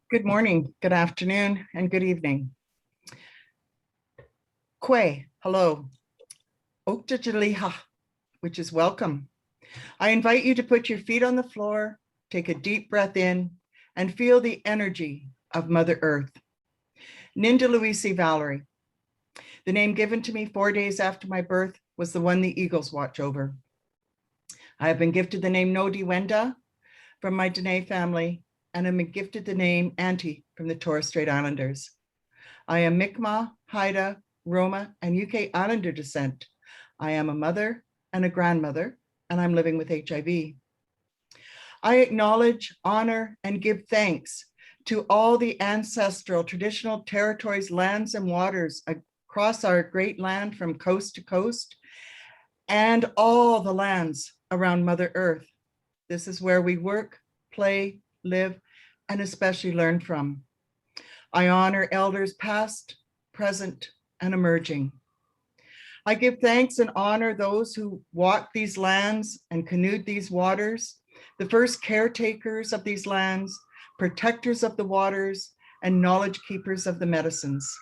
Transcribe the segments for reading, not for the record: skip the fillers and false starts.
Good morning, good afternoon, and good evening. Kwe, hello. Oktajaliha, which is welcome. I invite you to put your feet on the floor, take a deep breath in, and feel the energy of Mother Earth. Ninda Luisi Valerie. The name given to me 4 days after my birth was the one the eagles watch over. I have been gifted the name Nodi Wenda from my Dene family, and I'm gifted the name Auntie from the Torres Strait Islanders. I am Mi'kmaq, Haida, Roma, and UK Islander descent. I am a mother and a grandmother, and I'm living with HIV. I acknowledge, honor, and give thanks to all the ancestral traditional territories, lands, and waters across our great land from coast to coast, and all the lands around Mother Earth. This is where we work, play, live, and especially learn from. I honor elders past, present, and emerging. I give thanks and honor those who walked these lands and canoed these waters, the first caretakers of these lands, protectors of the waters, and knowledge keepers of the medicines.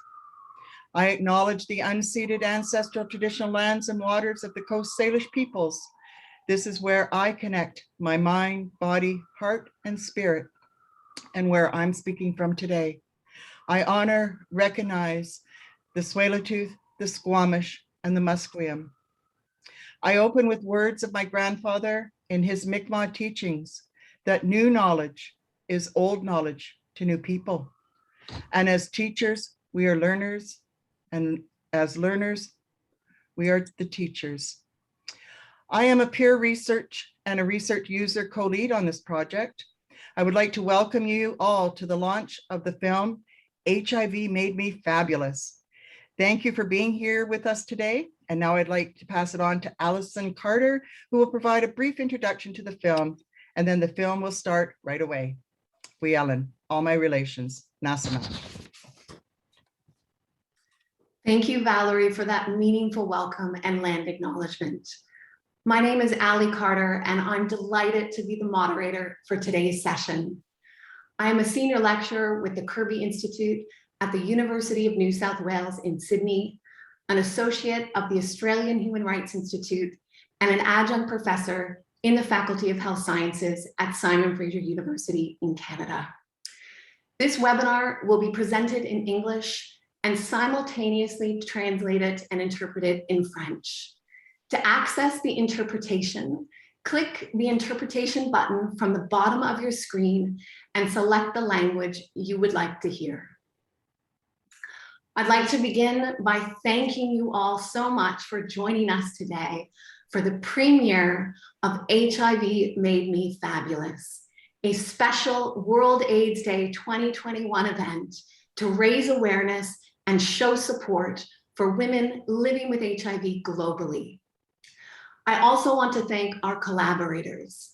I acknowledge the unceded ancestral traditional lands and waters of the Coast Salish peoples. This is where I connect my mind, body, heart, and spirit, and where I'm speaking from today. I honor, recognize the Tsleil-Waututh, the Squamish, and the Musqueam. I open with words of my grandfather in his Mi'kmaq teachings that new knowledge is old knowledge to new people. And as teachers, we are learners, and as learners, we are the teachers. I am a peer research and a research user co-lead on this project. I would like to welcome you all to the launch of the film, HIV Made Me Fabulous. Thank you for being here with us today. And now I'd like to pass it on to Alison Carter, who will provide a brief introduction to the film, and then the film will start right away. We Ellen, all my relations, Nasana. Thank you, Valerie, for that meaningful welcome and land acknowledgement. My name is Ali Carter, and I'm delighted to be the moderator for today's session. I am a senior lecturer with the Kirby Institute at the University of New South Wales in Sydney, an associate of the Australian Human Rights Institute, and an adjunct professor in the Faculty of Health Sciences at Simon Fraser University in Canada. This webinar will be presented in English and simultaneously translated and interpreted in French. To access the interpretation, click the interpretation button from the bottom of your screen and select the language you would like to hear. I'd like to begin by thanking you all so much for joining us today for the premiere of HIV Made Me Fabulous, a special World AIDS Day 2021 event to raise awareness and show support for women living with HIV globally. I also want to thank our collaborators,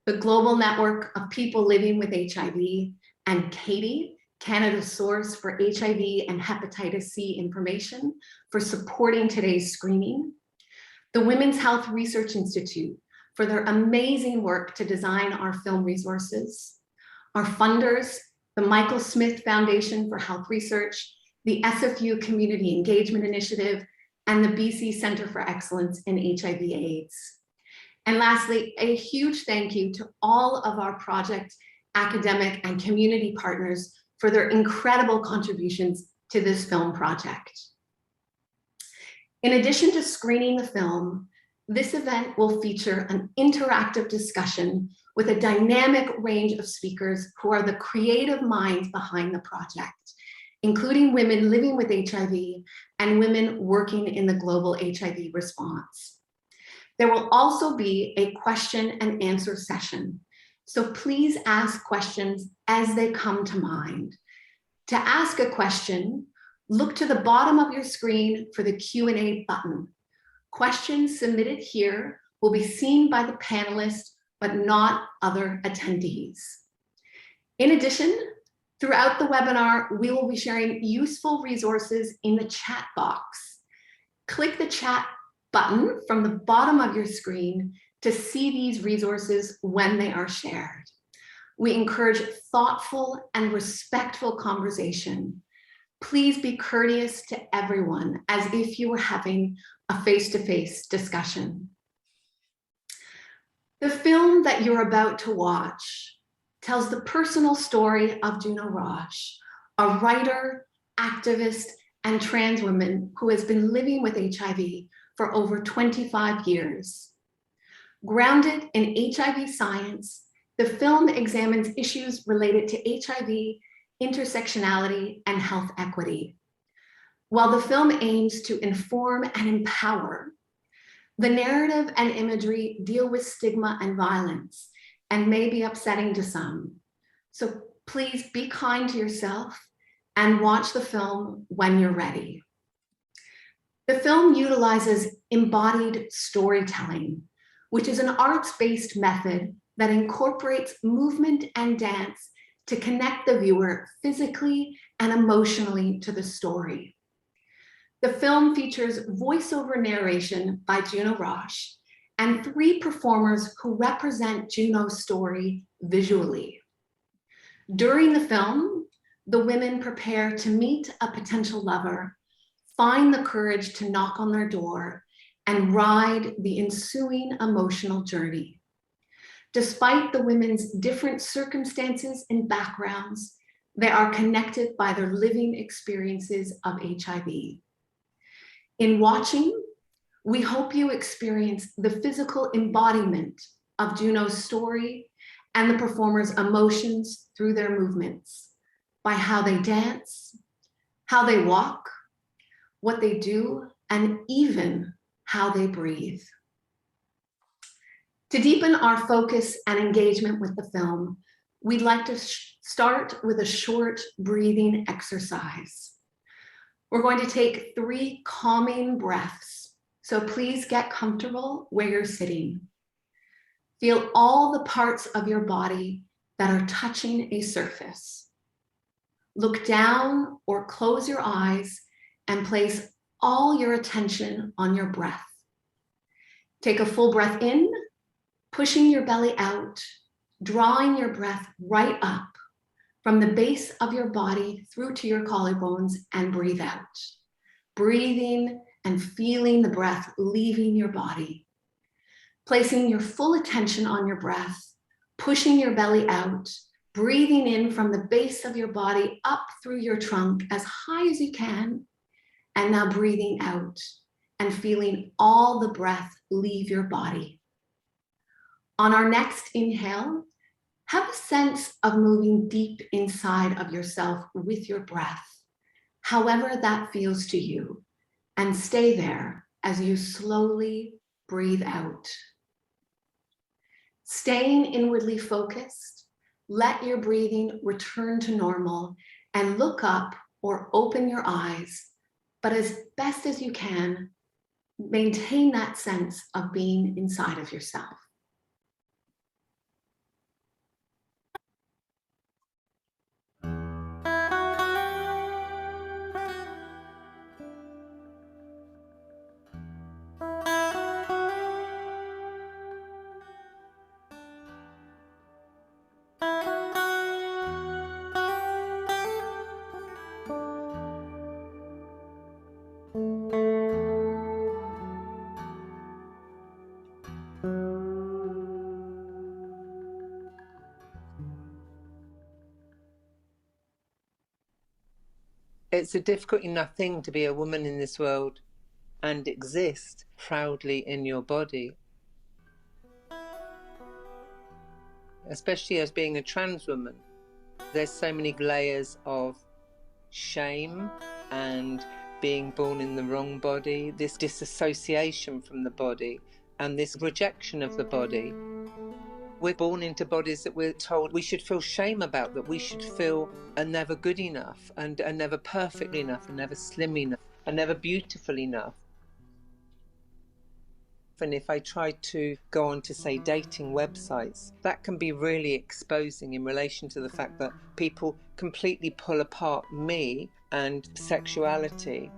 the Global Network of People Living with HIV, and CATIE, Canada's source for HIV and hepatitis C information, for supporting today's screening, the Women's Health Research Institute for their amazing work to design our film resources, our funders, the Michael Smith Foundation for Health Research, the SFU Community Engagement Initiative, and the BC Center for Excellence in HIV AIDS. And lastly, a huge thank you to all of our project, academic, and community partners for their incredible contributions to this film project. In addition to screening the film, this event will feature an interactive discussion with a dynamic range of speakers who are the creative minds behind the project, including women living with HIV and women working in the global HIV response. There will also be a question and answer session, so please ask questions as they come to mind. To ask a question, look to the bottom of your screen for the Q&A button. Questions submitted here will be seen by the panelists, but not other attendees. In addition, throughout the webinar, we will be sharing useful resources in the chat box. Click the chat button from the bottom of your screen to see these resources when they are shared. We encourage thoughtful and respectful conversation. Please be courteous to everyone as if you were having a face-to-face discussion. The film that you're about to watch tells the personal story of Juno Roche, a writer, activist, and trans woman who has been living with HIV for over 25 years. Grounded in HIV science, the film examines issues related to HIV, intersectionality, and health equity. While the film aims to inform and empower, the narrative and imagery deal with stigma and violence and may be upsetting to some. So please be kind to yourself and watch the film when you're ready. The film utilizes embodied storytelling, which is an arts-based method that incorporates movement and dance to connect the viewer physically and emotionally to the story. The film features voiceover narration by Juno Roche and 3 performers who represent Juno's story visually. During the film, the women prepare to meet a potential lover, find the courage to knock on their door, and ride the ensuing emotional journey. Despite the women's different circumstances and backgrounds, they are connected by their living experiences of HIV. In watching, we hope you experience the physical embodiment of Juno's story and the performers' emotions through their movements, by how they dance, how they walk, what they do, and even how they breathe. To deepen our focus and engagement with the film, we'd like to start with a short breathing exercise. We're going to take 3 calming breaths, so please get comfortable where you're sitting. Feel all the parts of your body that are touching a surface. Look down or close your eyes and place all your attention on your breath. Take a full breath in, pushing your belly out, drawing your breath right up from the base of your body through to your collarbones, and breathe out. Breathing and feeling the breath leaving your body. Placing your full attention on your breath, pushing your belly out, breathing in from the base of your body up through your trunk as high as you can, and now breathing out and feeling all the breath leave your body. On our next inhale, have a sense of moving deep inside of yourself with your breath, however that feels to you, and stay there as you slowly breathe out. Staying inwardly focused, let your breathing return to normal and look up or open your eyes, but as best as you can, maintain that sense of being inside of yourself. It's a difficult enough thing to be a woman in this world and exist proudly in your body. Especially as being a trans woman. There's so many layers of shame and being born in the wrong body, this disassociation from the body and this rejection of the body. We're born into bodies that we're told we should feel shame about, that we should feel are never good enough and are never perfect enough and never slim enough and never beautiful enough. And if I try to go on to, say, dating websites, that can be really exposing in relation to the fact that people completely pull apart me and sexuality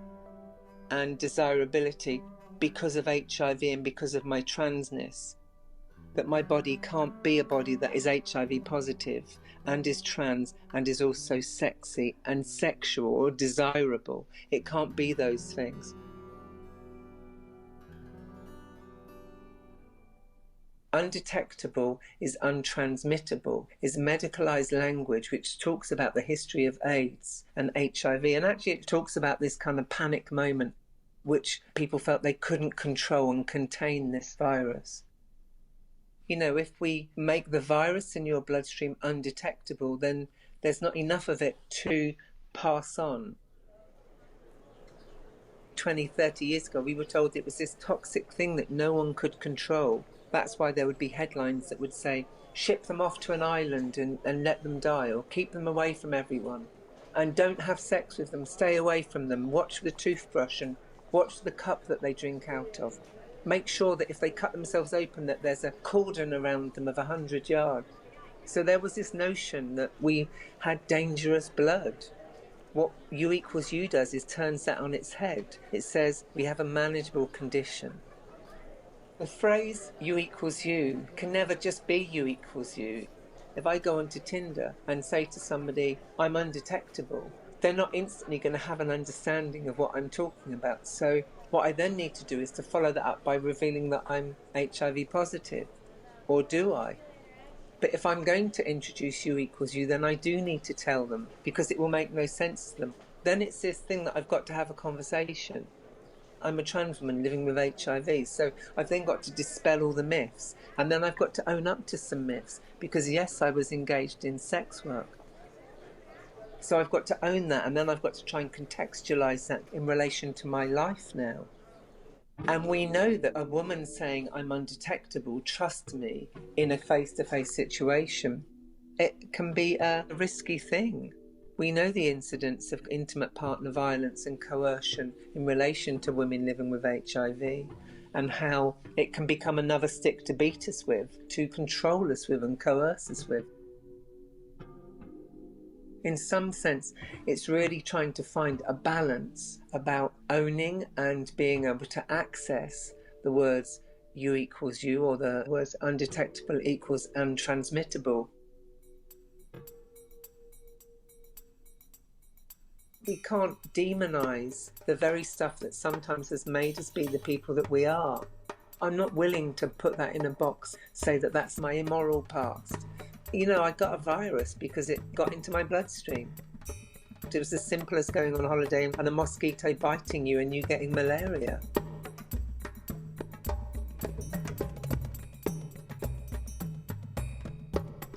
and desirability because of HIV and because of my transness. that my body can't be a body that is HIV positive and is trans and is also sexy and sexual or desirable. It can't be those things. Undetectable is untransmittable, is medicalized language which talks about the history of AIDS and HIV. And actually it talks about this kind of panic moment which people felt they couldn't control and contain this virus. You know, if we make the virus in your bloodstream undetectable, then there's not enough of it to pass on. 20, 30 years ago, we were told it was this toxic thing that no one could control. That's why there would be headlines that would say, ship them off to an island and let them die, or keep them away from everyone. And don't have sex with them, stay away from them, watch the toothbrush and watch the cup that they drink out of. Make sure that if they cut themselves open that there's a cordon around them of 100 yards. So there was this notion that we had dangerous blood. What U equals U does is turns that on its head. It says we have a manageable condition. The phrase U equals U can never just be U equals U. If I go onto Tinder and say to somebody, I'm undetectable, they're not instantly going to have an understanding of what I'm talking about. So what I then need to do is to follow that up by revealing that I'm HIV positive. Or do I? But if I'm going to introduce U equals U, then I do need to tell them, because it will make no sense to them. Then it's this thing that I've got to have a conversation. I'm a trans woman living with HIV, so I've then got to dispel all the myths. And then I've got to own up to some myths, because yes, I was engaged in sex work. So I've got to own that, and then I've got to try and contextualize that in relation to my life now. And we know that a woman saying, I'm undetectable, trust me, in a face-to-face situation, it can be a risky thing. We know the incidence of intimate partner violence and coercion in relation to women living with HIV, and how it can become another stick to beat us with, to control us with and coerce us with. In some sense, it's really trying to find a balance about owning and being able to access the words U equals U, or the words undetectable equals untransmittable. We can't demonize the very stuff that sometimes has made us be the people that we are. I'm not willing to put that in a box, say that that's my immoral past. You know, I got a virus because it got into my bloodstream. It was as simple as going on holiday and a mosquito biting you and you getting malaria.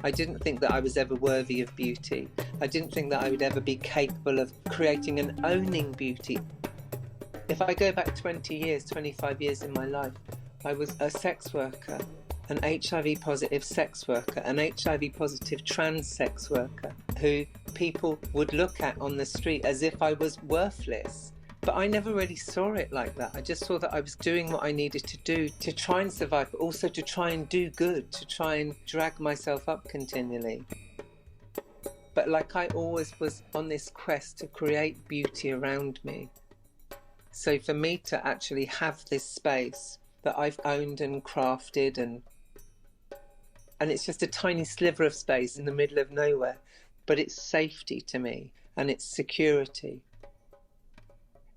I didn't think that I was ever worthy of beauty. I didn't think that I would ever be capable of creating and owning beauty. If I go back 20 years, 25 years in my life, I was a sex worker, an HIV positive sex worker, an HIV positive trans sex worker who people would look at on the street as if I was worthless. But I never really saw it like that. I just saw that I was doing what I needed to do to try and survive, but also to try and do good, to try and drag myself up continually. But like I always was on this quest to create beauty around me. So for me to actually have this space that I've owned and crafted, and it's just a tiny sliver of space in the middle of nowhere, but it's safety to me and it's security.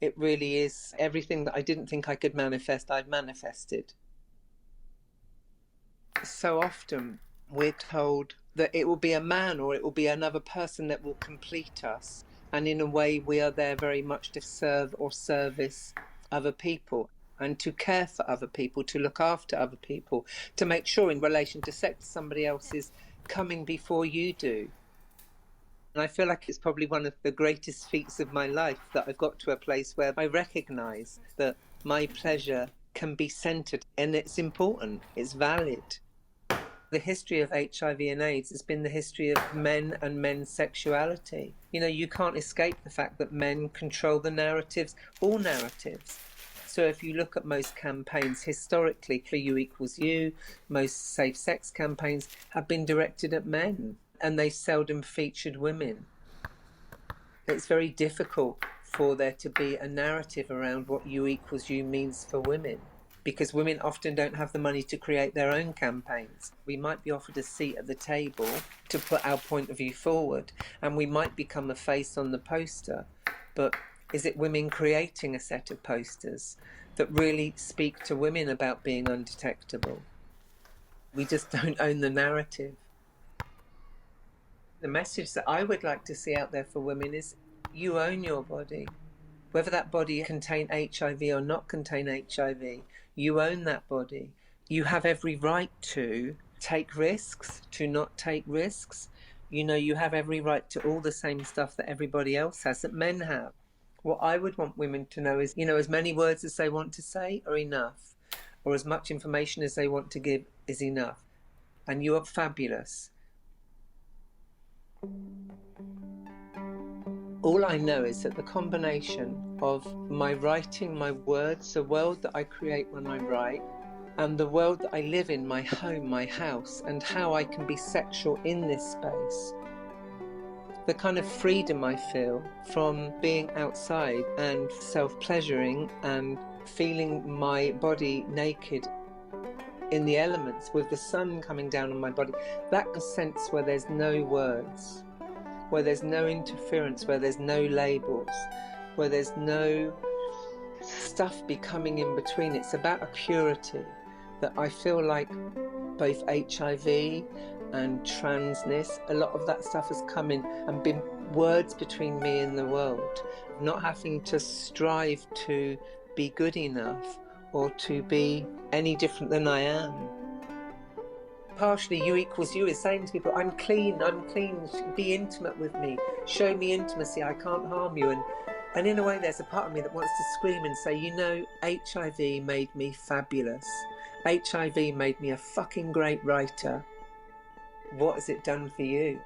It really is everything that I didn't think I could manifest, I've manifested. So often we're told that it will be a man or it will be another person that will complete us. And in a way, we are there very much to serve or service other people and to care for other people, to look after other people, to make sure in relation to sex somebody else is coming before you do. And I feel like it's probably one of the greatest feats of my life that I've got to a place where I recognise that my pleasure can be centred and it's important, it's valid. The history of HIV and AIDS has been the history of men and men's sexuality. You know, you can't escape the fact that men control the narratives, all narratives. So if you look at most campaigns historically for U equals U, most safe sex campaigns have been directed at men, and they seldom featured women. It's very difficult for there to be a narrative around what U equals U means for women, because women often don't have the money to create their own campaigns. We might be offered a seat at the table to put our point of view forward, and we might become a face on the poster, but is it women creating a set of posters that really speak to women about being undetectable? We just don't own the narrative. The message that I would like to see out there for women is you own your body. Whether that body contain HIV or not contain HIV, you own that body. You have every right to take risks, to not take risks. You know, you have every right to all the same stuff that everybody else has, that men have. What I would want women to know is, you know, as many words as they want to say are enough, or as much information as they want to give is enough. And you are fabulous. All I know is that the combination of my writing, my words, the world that I create when I write, and the world that I live in, my home, my house, and how I can be sexual in this space, the kind of freedom I feel from being outside and self-pleasuring and feeling my body naked in the elements with the sun coming down on my body, that sense where there's no words, where there's no interference, where there's no labels, where there's no stuff becoming in between. It's about a purity that I feel like both HIV and transness, a lot of that stuff has come in and been words between me and the world, not having to strive to be good enough or to be any different than I am. Partially you equals you is saying to people, I'm clean, be intimate with me, show me intimacy, I can't harm you. And in a way there's a part of me that wants to scream and say, you know, HIV made me fabulous. HIV made me a fucking great writer. What has it done for you?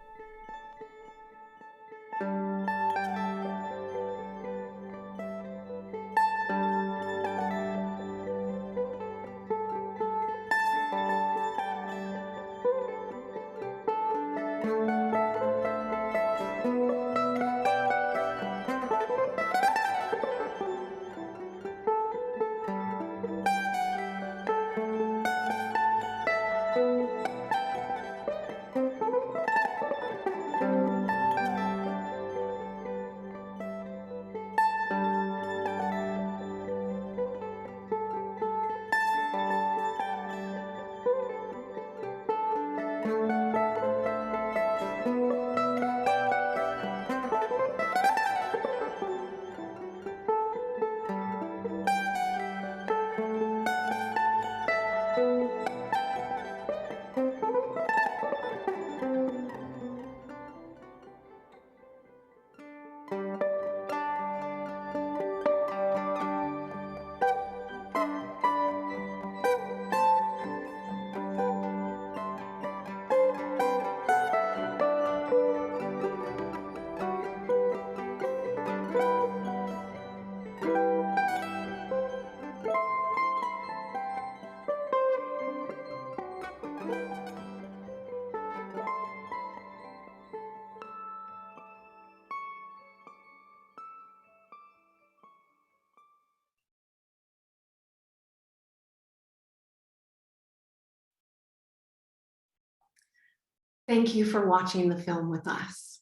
Thank you for watching the film with us.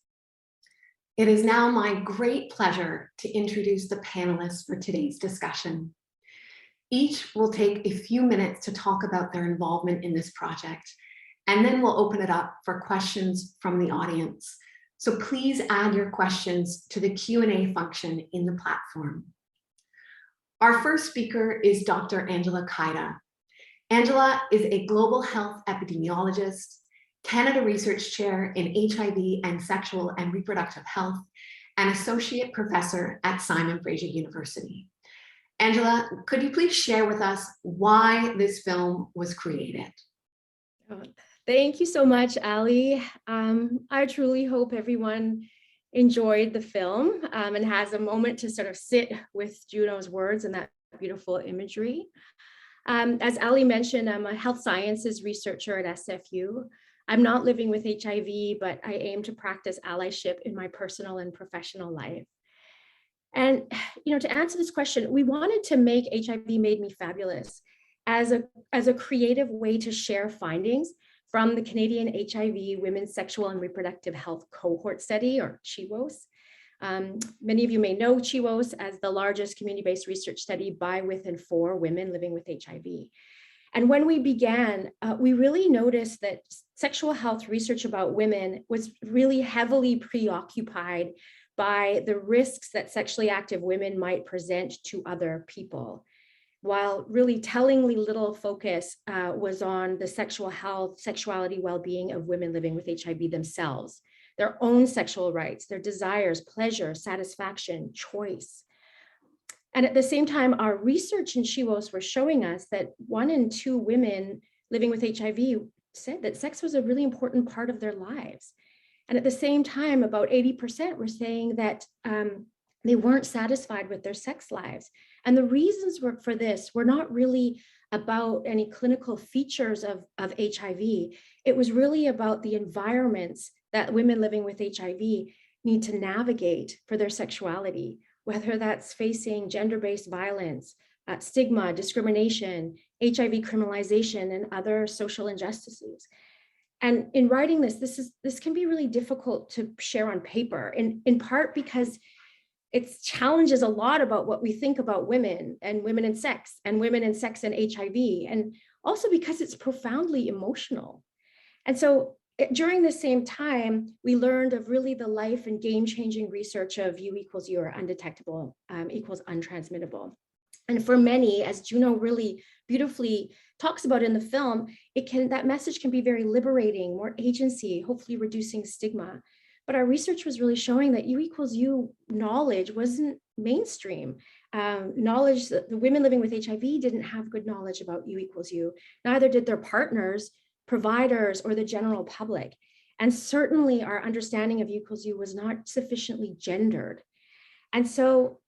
It is now my great pleasure to introduce the panelists for today's discussion. Each will take a few minutes to talk about their involvement in this project, and then we'll open it up for questions from the audience. So please add your questions to the Q&A function in the platform. Our first speaker is Dr. Angela Kaida. Angela is a global health epidemiologist, Canada Research Chair in HIV and Sexual and Reproductive Health, and Associate Professor at Simon Fraser University. Angela, could you please share with us why this film was created? Thank you so much, Ali. I truly hope everyone enjoyed the film and has a moment to sort of sit with Juno's words and that beautiful imagery. As Ali mentioned, I'm a health sciences researcher at SFU. I'm not living with HIV, but I aim to practice allyship in my personal and professional life. And, you know, to answer this question, we wanted to make HIV Made Me Fabulous as a creative way to share findings from the Canadian HIV Women's Sexual and Reproductive Health Cohort Study, or CHIWOS. Many of you may know CHIWOS as the largest community-based research study by, with, and for women living with HIV. And when we began, we really noticed that sexual health research about women was really heavily preoccupied by the risks that sexually active women might present to other people, while really tellingly little focus was on the sexual health, sexuality, well-being of women living with HIV themselves, their own sexual rights, their desires, pleasure, satisfaction, choice. And at the same time, our research in CHIWOS were showing us that 1 in 2 women living with HIV said that sex was a really important part of their lives. And at the same time, about 80% were saying that they weren't satisfied with their sex lives. And the reasons for this were not really about any clinical features of HIV. It was really about the environments that women living with HIV need to navigate for their sexuality, whether that's facing gender-based violence, stigma, discrimination, HIV criminalization, and other social injustices. And in writing this can be really difficult to share on paper, in part because it challenges a lot about what we think about women and women in sex and HIV, and also because it's profoundly emotional. And so during the same time, we learned of really the life and game-changing research of U equals U, or undetectable equals untransmittable. And for many, as Juno really beautifully talks about in the film, that message can be very liberating, more agency, hopefully reducing stigma. But our research was really showing that U equals U knowledge wasn't mainstream. Knowledge that the women living with HIV didn't have good knowledge about U equals U, neither did their partners, providers, or the general public. And certainly our understanding of U equals U was not sufficiently gendered. And so,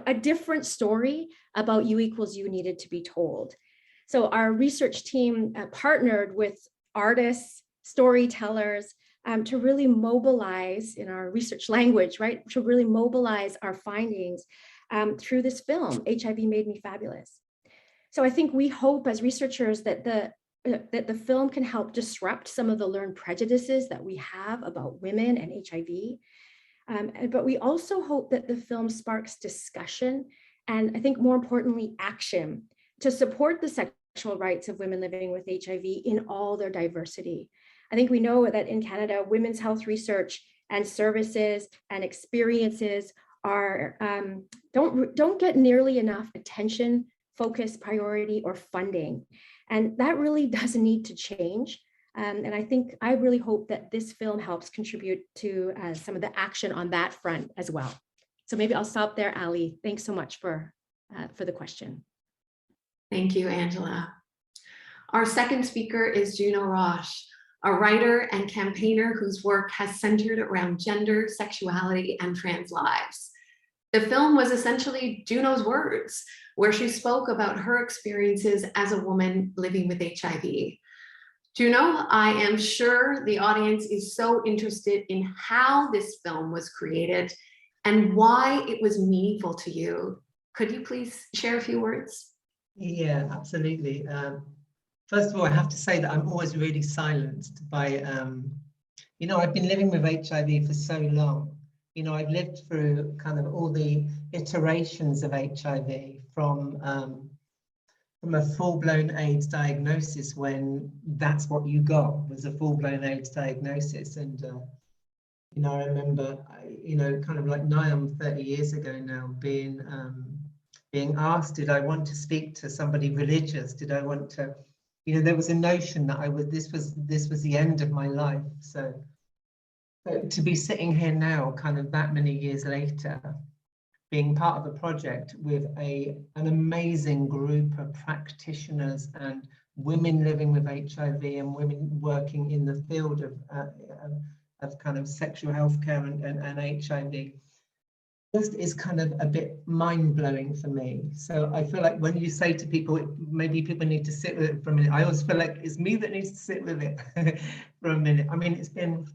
a different story about U equals U needed to be told. So our research team partnered with artists, storytellers, to really mobilize, in our research language, right, to really mobilize our findings through this film, HIV Made Me Fabulous. So I think we hope as researchers that the film can help disrupt some of the learned prejudices that we have about women and HIV. But we also hope that the film sparks discussion, and I think more importantly, action, to support the sexual rights of women living with HIV in all their diversity. I think we know that in Canada, women's health research and services and experiences are don't get nearly enough attention, focus, priority, or funding. And that really does need to change. And I really hope that this film helps contribute to some of the action on that front as well. So maybe I'll stop there, Ali. Thanks so much for the question. Thank you, Angela. Our second speaker is Juno Roche, a writer and campaigner whose work has centered around gender, sexuality, and trans lives. The film was essentially Juno's words, where she spoke about her experiences as a woman living with HIV. Juno, I am sure the audience is so interested in how this film was created and why it was meaningful to you. Could you please share a few words? Yeah, absolutely. First of all, I have to say that I'm always really silenced by, I've been living with HIV for so long. I've lived through kind of all the iterations of HIV from a full-blown AIDS diagnosis, when that's what you got, was a full-blown AIDS diagnosis. And, I remember, kind of like nigh on 30 years ago now, being asked, did I want to speak to somebody religious? Did I want to, there was a notion that this was the end of my life. So to be sitting here now, kind of that many years later, being part of a project with an amazing group of practitioners and women living with HIV and women working in the field of kind of sexual healthcare and HIV, just is kind of a bit mind-blowing for me. So I feel like when you say to people, maybe people need to sit with it for a minute, I always feel like it's me that needs to sit with it for a minute. I mean, it's been,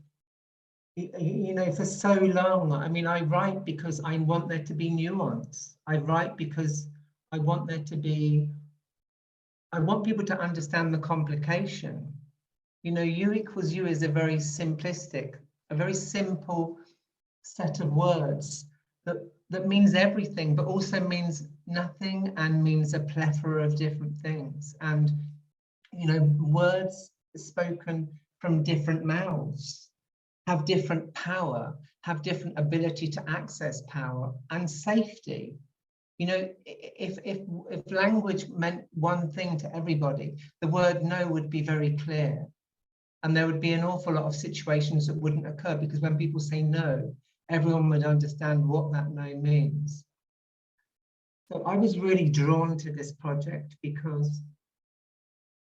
for so long. I mean, I write because I want there to be nuance. I write because I want there to be I want people to understand the complication. You know, U equals U is a very simplistic, a very simple set of words that means everything, but also means nothing and means a plethora of different things. And, you know, words spoken from different mouths have different power, have different ability to access power and safety. You know, if language meant one thing to everybody, the word no would be very clear. And there would be an awful lot of situations that wouldn't occur, because when people say no, everyone would understand what that no means. So I was really drawn to this project because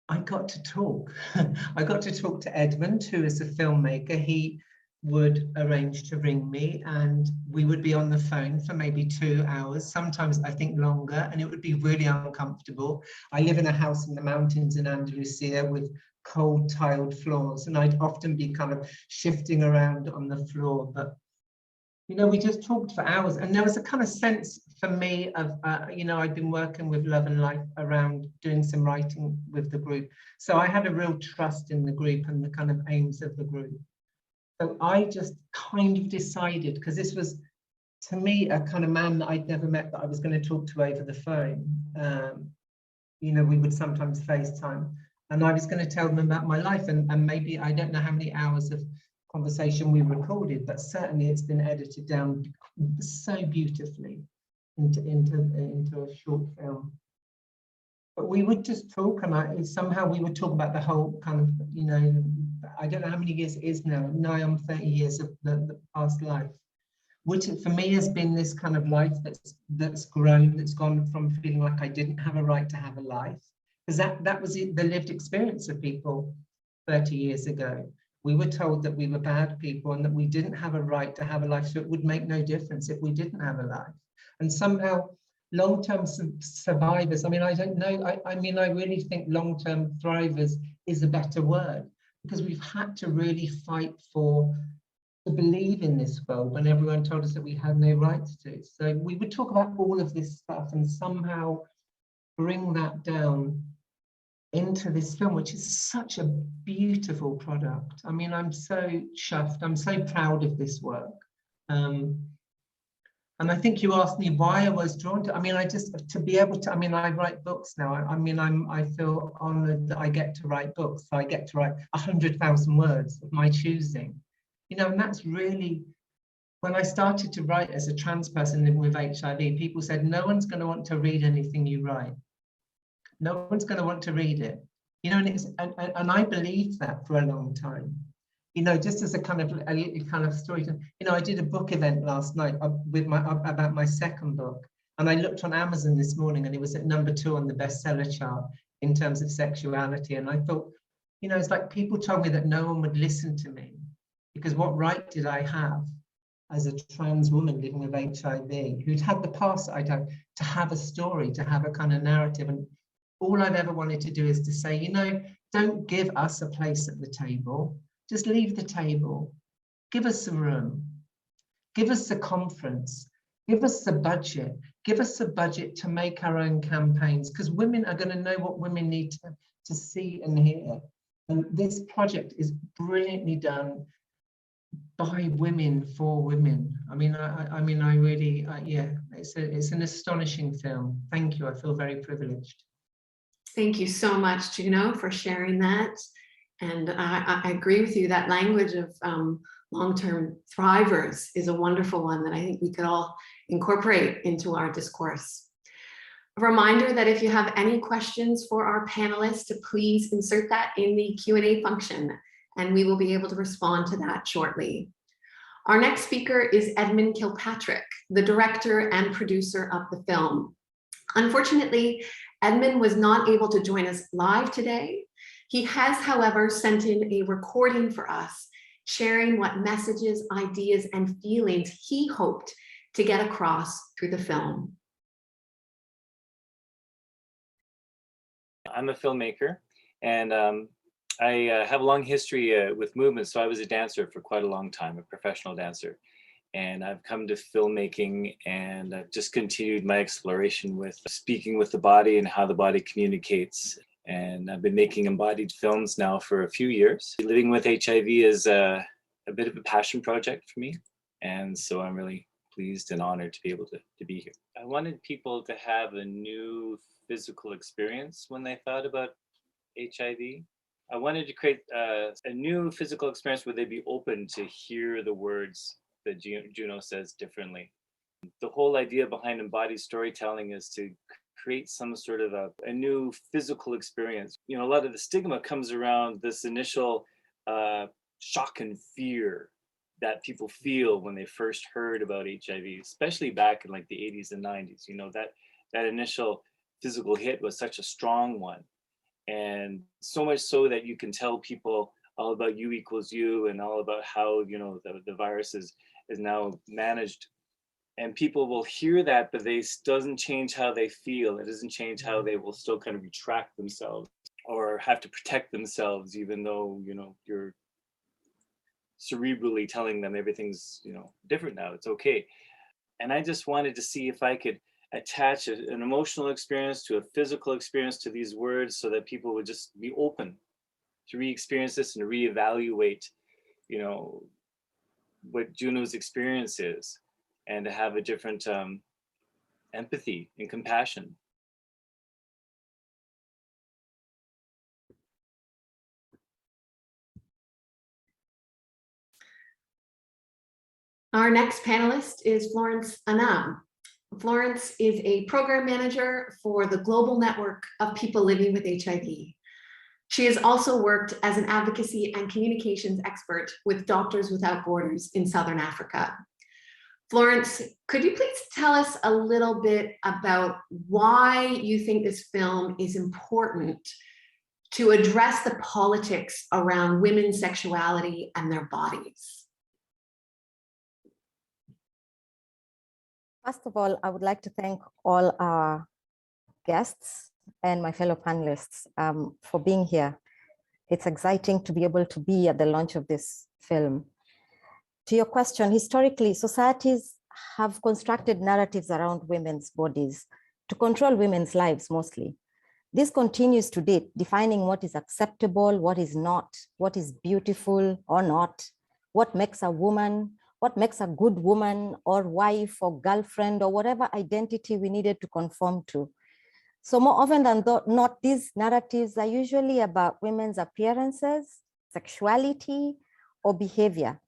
I got to talk. I got to talk to Edmund, who is a filmmaker. He would arrange to ring me and we would be on the phone for maybe 2 hours, sometimes I think longer, and it would be really uncomfortable. I live in a house in the mountains in Andalusia with cold tiled floors, and I'd often be kind of shifting around on the floor. But, you know, we just talked for hours, and there was a kind of sense for me of, you know, I'd been working with Love and Life around doing some writing with the group. So I had a real trust in the group and the kind of aims of the group. So I just kind of decided, because this was, to me, a kind of man that I'd never met that I was going to talk to over the phone. You know, we would sometimes FaceTime, and I was going to tell them about my life, and maybe, I don't know how many hours of conversation we recorded, but certainly it's been edited down so beautifully into a short film. But we would just talk, and somehow we would talk about the whole kind of, you know, I don't know how many years it is now, nigh on 30 years of the past life, which for me has been this kind of life that's grown, that's gone from feeling like I didn't have a right to have a life, because that was the lived experience of people 30 years ago. We were told that we were bad people and that we didn't have a right to have a life, so it would make no difference if we didn't have a life. And somehow long-term survivors, I mean, I don't know, I mean, I really think long-term thrivers is a better word, because we've had to really fight to believe in this world when everyone told us that we had no rights to. So we would talk about all of this stuff and somehow bring that down into this film, which is such a beautiful product. I mean, I'm so chuffed, I'm so proud of this work. And I think you asked me why I was drawn to, I mean, to be able to, I mean, I write books now. I mean, I feel honored that I get to write books. So I get to write 100,000 words of my choosing, you know, and that's really, when I started to write as a trans person living with HIV, people said, no one's going to want to read anything you write. No one's going to want to read it, you know, and I believed that for a long time. You know, just as a kind of story, you know, I did a book event last night about my second book, and I looked on Amazon this morning and it was at #2 on the bestseller chart in terms of sexuality. And I thought, you know, it's like people told me that no one would listen to me, because what right did I have as a trans woman living with HIV, who'd had the past that I'd had, to have a story, to have a kind of narrative. And all I've ever wanted to do is to say, you know, don't give us a place at the table. Just leave the table, give us some room, give us a conference, give us the budget, give us the budget to make our own campaigns, because women are going to know what women need to see and hear. And this project is brilliantly done by women for women. I mean, I really, yeah, it's an astonishing film. Thank you. I feel very privileged. Thank you so much, Juno, for sharing that. And I agree with you, that language of long-term thrivers is a wonderful one that I think we could all incorporate into our discourse. A reminder that if you have any questions for our panelists, to please insert that in the Q&A function, and we will be able to respond to that shortly. Our next speaker is Edmund Kilpatrick, the director and producer of the film. Unfortunately, Edmund was not able to join us live today. He has, however, sent in a recording for us, sharing what messages, ideas, and feelings he hoped to get across through the film. I'm a filmmaker, and I have a long history with movement. So I was a dancer for quite a long time, a professional dancer. And I've come to filmmaking, and I've just continued my exploration with speaking with the body and how the body communicates. And I've been making embodied films now for a few years. Living with HIV is a bit of a passion project for me. And so I'm really pleased and honored to be able to be here. I wanted people to have a new physical experience when they thought about HIV. I wanted to create a new physical experience where they'd be open to hear the words that Juno says differently. The whole idea behind embodied storytelling is to create some sort of a new physical experience. You know, a lot of the stigma comes around this initial shock and fear that people feel when they first heard about HIV, especially back in like the 80s and 90s. You know, that initial physical hit was such a strong one. And so much so that you can tell people all about U equals U and all about how, you know, the virus is now managed. And people will hear that, but it doesn't change how they feel. It doesn't change how they will still kind of retract themselves or have to protect themselves, even though, you know, you're cerebrally telling them everything's, you know, different now. It's okay. And I just wanted to see if I could attach an emotional experience to a physical experience to these words so that people would just be open to re-experience this and reevaluate, you know, what Juno's experience is, and to have a different empathy and compassion. Our next panelist is Florence Anam. Florence is a program manager for the global network of people living with HIV. She has also worked as an advocacy and communications expert with Doctors Without Borders in Southern Africa. Florence, could you please tell us a little bit about why you think this film is important to address the politics around women's sexuality and their bodies? First of all, I would like to thank all our guests and my fellow panelists for being here. It's exciting to be able to be at the launch of this film. To your question, historically, societies have constructed narratives around women's bodies to control women's lives mostly. This continues to date, defining what is acceptable, what is not, what is beautiful or not, what makes a woman, what makes a good woman or wife or girlfriend or whatever identity we needed to conform to. So more often than not, these narratives are usually about women's appearances, sexuality, or behavior.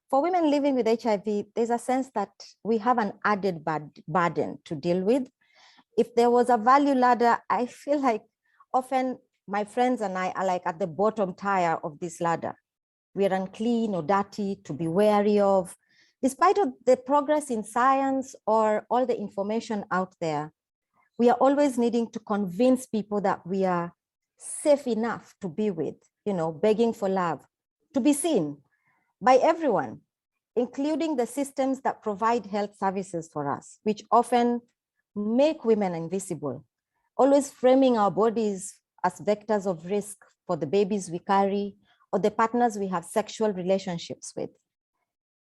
For women living with HIV, there's a sense that we have an added burden to deal with. If there was a value ladder, I feel like often my friends and I are like at the bottom tier of this ladder. We are unclean or dirty to be wary of. Despite of the progress in science or all the information out there, we are always needing to convince people that we are safe enough to be with, you know, begging for love, to be seen by everyone, including the systems that provide health services for us, which often make women invisible, always framing our bodies as vectors of risk for the babies we carry or the partners we have sexual relationships with.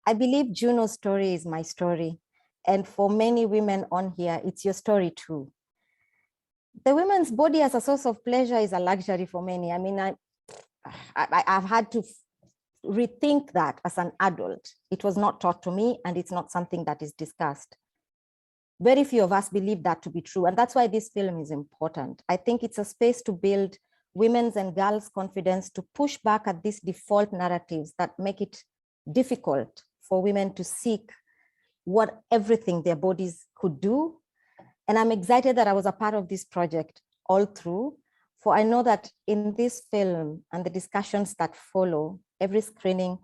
I believe Juno's story is my story. And for many women on here, it's your story too. The women's body as a source of pleasure is a luxury for many. I mean, I've had to rethink that as an adult. It was not taught to me, and it's not something that is discussed. Very few of us believe that to be true, and that's why this film is important. I think it's a space to build women's and girls' confidence, to push back at these default narratives that make it difficult for women to seek what everything their bodies could do. And I'm excited that I was a part of this project all through, for I know that in this film and the discussions that follow, every screening,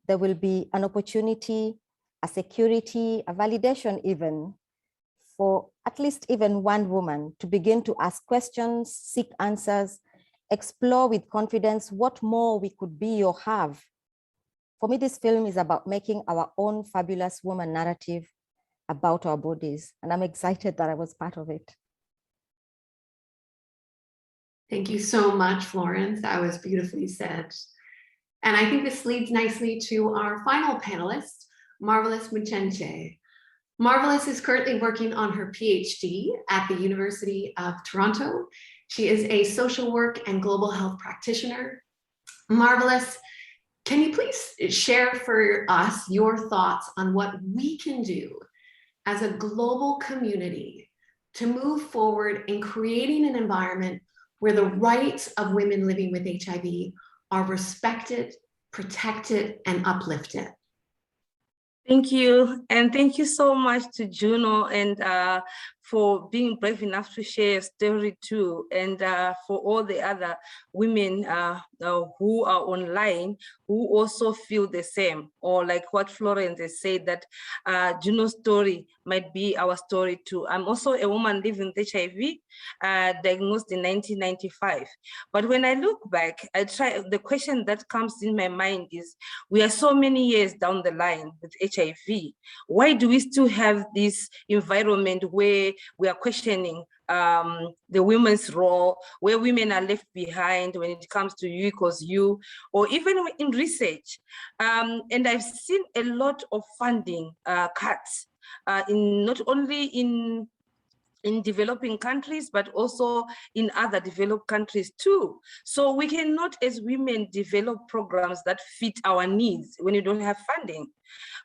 there will be an opportunity, a security, a validation even, for at least even one woman to begin to ask questions, seek answers, explore with confidence what more we could be or have. For me, this film is about making our own fabulous woman narrative about our bodies. And I'm excited that I was part of it. Thank you so much, Florence. That was beautifully said. And I think this leads nicely to our final panelist, Marvelous Muchenje. Marvelous is currently working on her PhD at the University of Toronto She is a social work and global health practitioner. Marvelous. Can you please share for us your thoughts on what we can do as a global community to move forward in creating an environment where the rights of women living with HIV are respected, protected, and uplifted? Thank you. And thank you so much to Juno and for being brave enough to share a story too. And for all the other women who are online, who also feel the same, or like what Florence has said, that Juno's story might be our story too. I'm also a woman living with HIV, diagnosed in 1995. But when I look back, the question that comes in my mind is, we are so many years down the line with HIV. Why do we still have this environment where we are questioning the women's role, where women are left behind when it comes to you equals you, or even in research? And I've seen a lot of funding cuts, not only in developing countries, but also in other developed countries too. So we cannot, as women, develop programs that fit our needs when you don't have funding.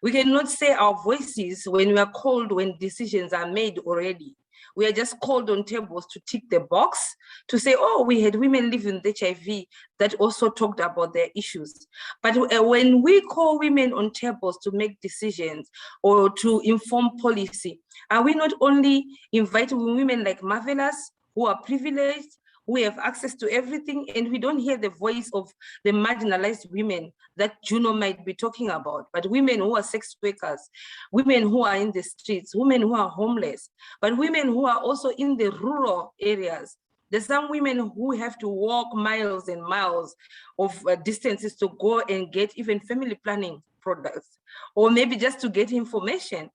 We cannot say our voices when we are called, when decisions are made already. We are just called on tables to tick the box to say, oh, we had women living with HIV that also talked about their issues. But when we call women on tables to make decisions or to inform policy, are we not only inviting women like Marvelous, who are privileged, who have access to everything, and we don't hear the voice of the marginalized women that Juno might be talking about, but women who are sex workers, women who are in the streets, women who are homeless, but women who are also in the rural areas. There's some women who have to walk miles and miles of distances to go and get even family planning products, or maybe just to get information.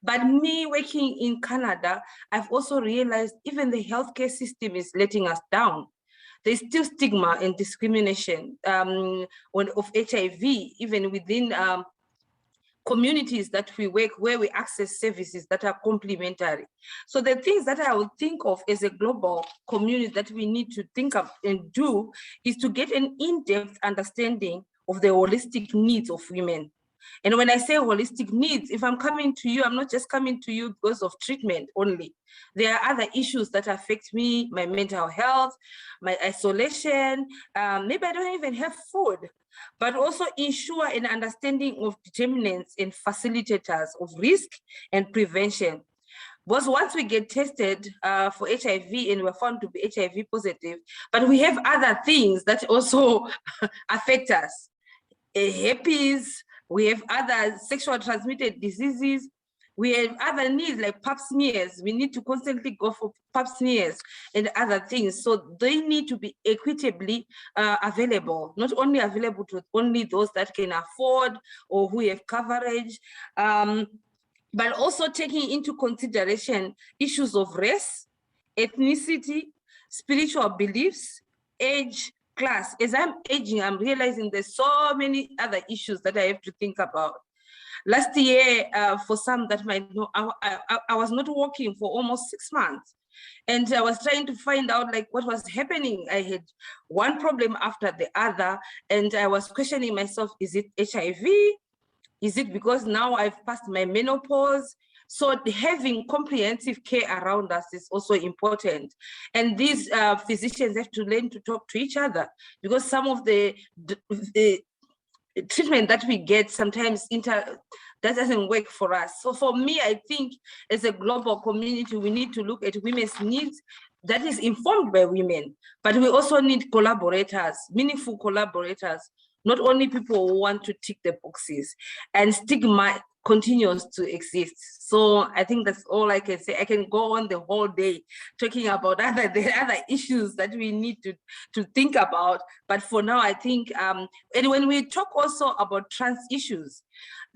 But me working in Canada, I've also realized even the healthcare system is letting us down. There's still stigma and discrimination of HIV, even within communities that we work, where we access services that are complementary. So the things that I would think of as a global community that we need to think of and do is to get an in-depth understanding of the holistic needs of women. And when I say holistic needs, if I'm coming to you, I'm not just coming to you because of treatment only. There are other issues that affect me, my mental health, my isolation, maybe I don't even have food, but also ensure an understanding of determinants and facilitators of risk and prevention. Because once we get tested for HIV and we're found to be HIV positive, but we have other things that also affect us. Herpes, we have other sexual transmitted diseases. We have other needs like pap smears. We need to constantly go for pap smears and other things. So they need to be equitably available, not only available to only those that can afford or who have coverage, but also taking into consideration issues of race, ethnicity, spiritual beliefs, age, class. As I'm aging, I'm realizing there's so many other issues that I have to think about. Last year, for some that might know, I was not working for almost 6 months. And I was trying to find out like what was happening. I had one problem after the other. And I was questioning myself, is it HIV? Is it because now I've passed my menopause? So having comprehensive care around us is also important. And these physicians have to learn to talk to each other, because some of the treatment that we get sometimes that doesn't work for us. So for me, I think as a global community, we need to look at women's needs that is informed by women, but we also need collaborators, meaningful collaborators, not only people who want to tick the boxes. And stigma continues to exist. So I think that's all I can say. I can go on the whole day talking about the other issues that we need to think about. But for now, I think, and when we talk also about trans issues,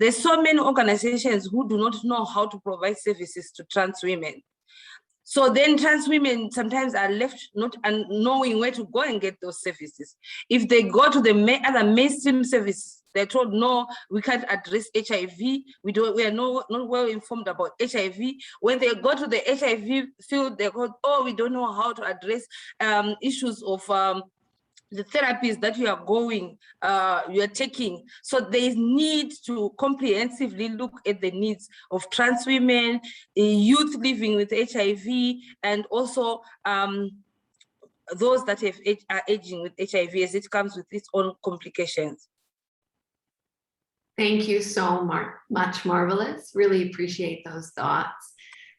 there's so many organizations who do not know how to provide services to trans women. So then trans women sometimes are left not knowing where to go and get those services. If they go to the other mainstream services, They're told, no, we can't address HIV. We are not well informed about HIV. When they go to the HIV field, they go, oh, we don't know how to address issues of the therapies that you are taking. So there is need to comprehensively look at the needs of trans women, youth living with HIV, and also those that are aging with HIV, as it comes with its own complications. Thank you so much, Marvelous. Really appreciate those thoughts.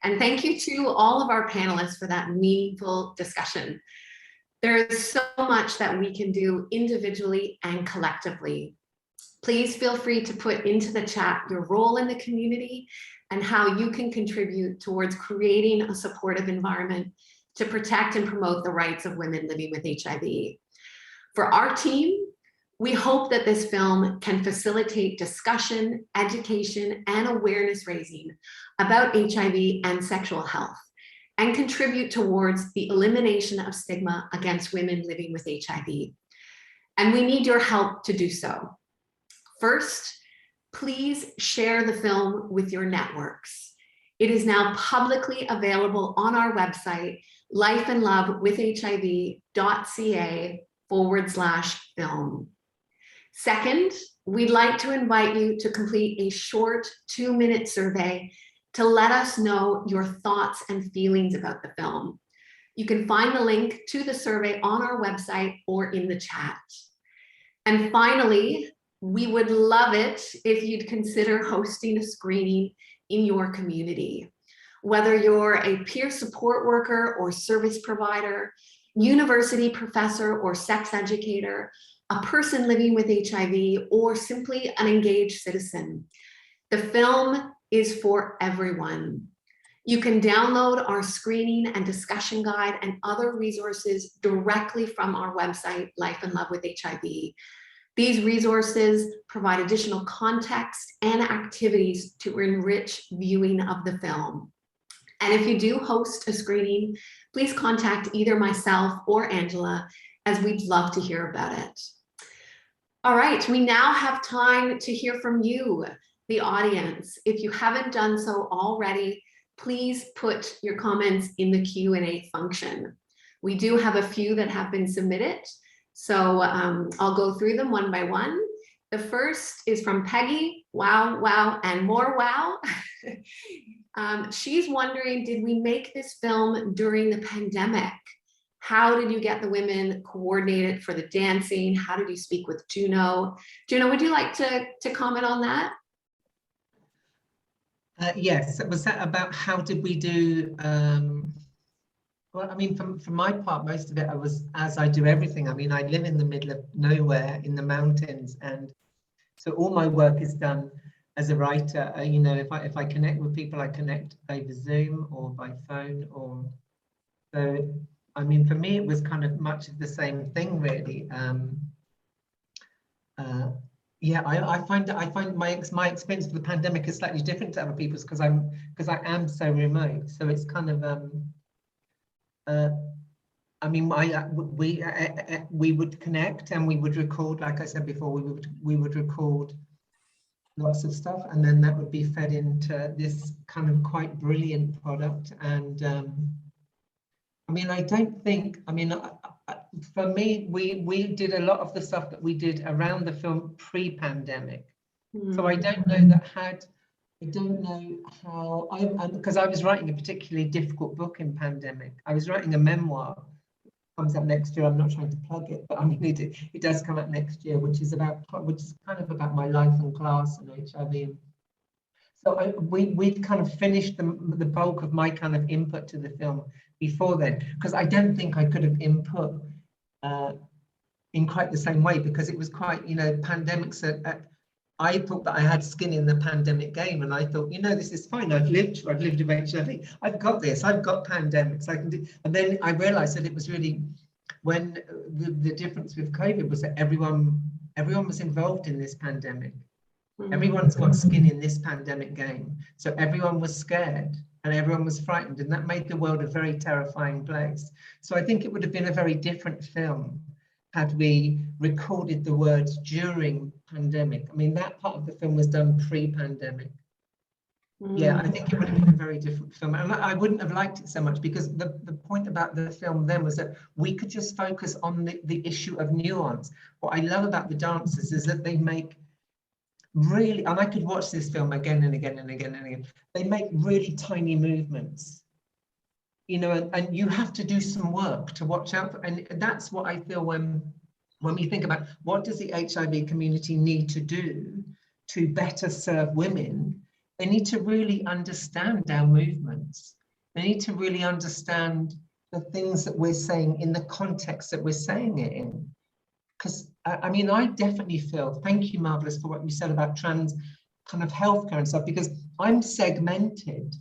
And thank you to all of our panelists for that meaningful discussion. There is so much that we can do individually and collectively. Please feel free to put into the chat your role in the community and how you can contribute towards creating a supportive environment to protect and promote the rights of women living with HIV. For our team, we hope that this film can facilitate discussion, education, and awareness raising about HIV and sexual health, and contribute towards the elimination of stigma against women living with HIV. And we need your help to do so. First, please share the film with your networks. It is now publicly available on our website, lifeandlovewithhiv.ca/film. Second, we'd like to invite you to complete a short 2-minute survey to let us know your thoughts and feelings about the film. You can find the link to the survey on our website or in the chat. And finally, we would love it if you'd consider hosting a screening in your community. Whether you're a peer support worker or service provider, university professor or sex educator, a person living with HIV, or simply an engaged citizen, the film is for everyone. You can download our screening and discussion guide and other resources directly from our website, Life and Love with HIV. These resources provide additional context and activities to enrich viewing of the film. And if you do host a screening, please contact either myself or Angela, as we'd love to hear about it. All right, we now have time to hear from you, the audience. If you haven't done so already, please put your comments in the Q&A function. We do have a few that have been submitted, so I'll go through them one by one. The first is from Peggy. Wow, wow, and more wow. She's wondering, did we make this film during the pandemic? How did you get the women coordinated for the dancing? How did you speak with Juno? Juno, would you like to comment on that? Yes, was that about how did we do, well, I mean, for my part, most of it, I was, as I do everything. I mean, I live in the middle of nowhere in the mountains, and so all my work is done as a writer. You know, if I connect with people, I connect over Zoom or by phone, or so. I mean, for me, it was kind of much of the same thing, really. Yeah, I find my experience of the pandemic is slightly different to other people's because I am so remote. So it's kind of I mean, we would connect and we would record, like I said before, we would record lots of stuff, and then that would be fed into this kind of quite brilliant product. And I mean, I don't think, I mean, for me, we did a lot of the stuff that we did around the film pre-pandemic. So I don't know that I don't know how, because I was writing a particularly difficult book in pandemic. I was writing a memoir, comes out next year. I'm not trying to plug it, but I mean, it does come out next year, which is kind of about my life and class and HIV. So we'd kind of finished the bulk of my kind of input to the film before then, because I don't think I could have input in quite the same way, because it was quite, you know, pandemics. I thought that I had skin in the pandemic game, and I thought, you know, this is fine. I've lived with HIV. I've got this. I've got pandemics. I can do. And then I realised that it was really when the difference with COVID was that everyone was involved in this pandemic. Everyone's got skin in this pandemic game. So everyone was scared and everyone was frightened, and that made the world a very terrifying place. So I think it would have been a very different film had we recorded the words during pandemic. I mean, that part of the film was done pre-pandemic. Yeah, I think it would have been a very different film. And I wouldn't have liked it so much because the point about the film then was that we could just focus on the issue of nuance. What I love about the dancers is that they make really, and I could watch this film again and again and again and again, they make really tiny movements, you know, and you have to do some work to watch out for, and that's what I feel when we think about what does the HIV community need to do to better serve women. They need to really understand our movements. They need to really understand the things that we're saying in the context that we're saying it in. Because I mean, I definitely feel, thank you, Marvelous, for what you said about trans kind of healthcare and stuff, because I'm segmented.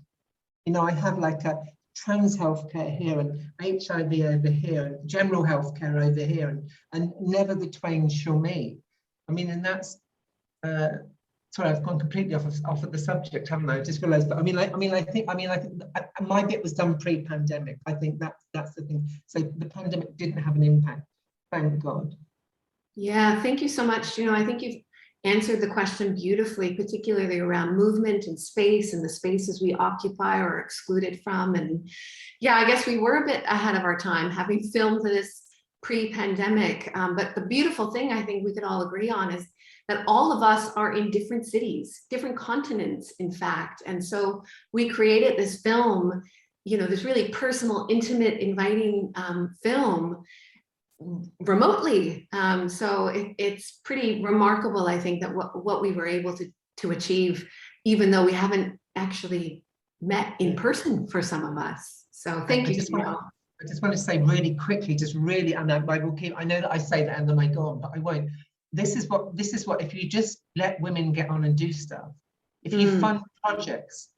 You know, I have like a trans healthcare here and HIV over here, and general healthcare over here, and never the twain shall meet. I mean, and that's, sorry, I've gone completely off of the subject, haven't I? I just realised, but I think my bit was done pre-pandemic. I think that's the thing. So the pandemic didn't have an impact, thank God. Yeah, thank you so much. You know, I think you've answered the question beautifully, particularly around movement and space and the spaces we occupy or are excluded from. And yeah, I guess we were a bit ahead of our time having filmed this pre-pandemic. But the beautiful thing I think we could all agree on is that all of us are in different cities, different continents, in fact. And so we created this film, you know, this really personal, intimate, inviting film remotely. So it's pretty remarkable, I think, that what we were able to achieve, even though we haven't actually met in person for some of us. So thank you. I just want to say really quickly, just really, and I will keep, I know that I say that and then I go on, but I won't. This is what, if you just let women get on and do stuff, if you fund projects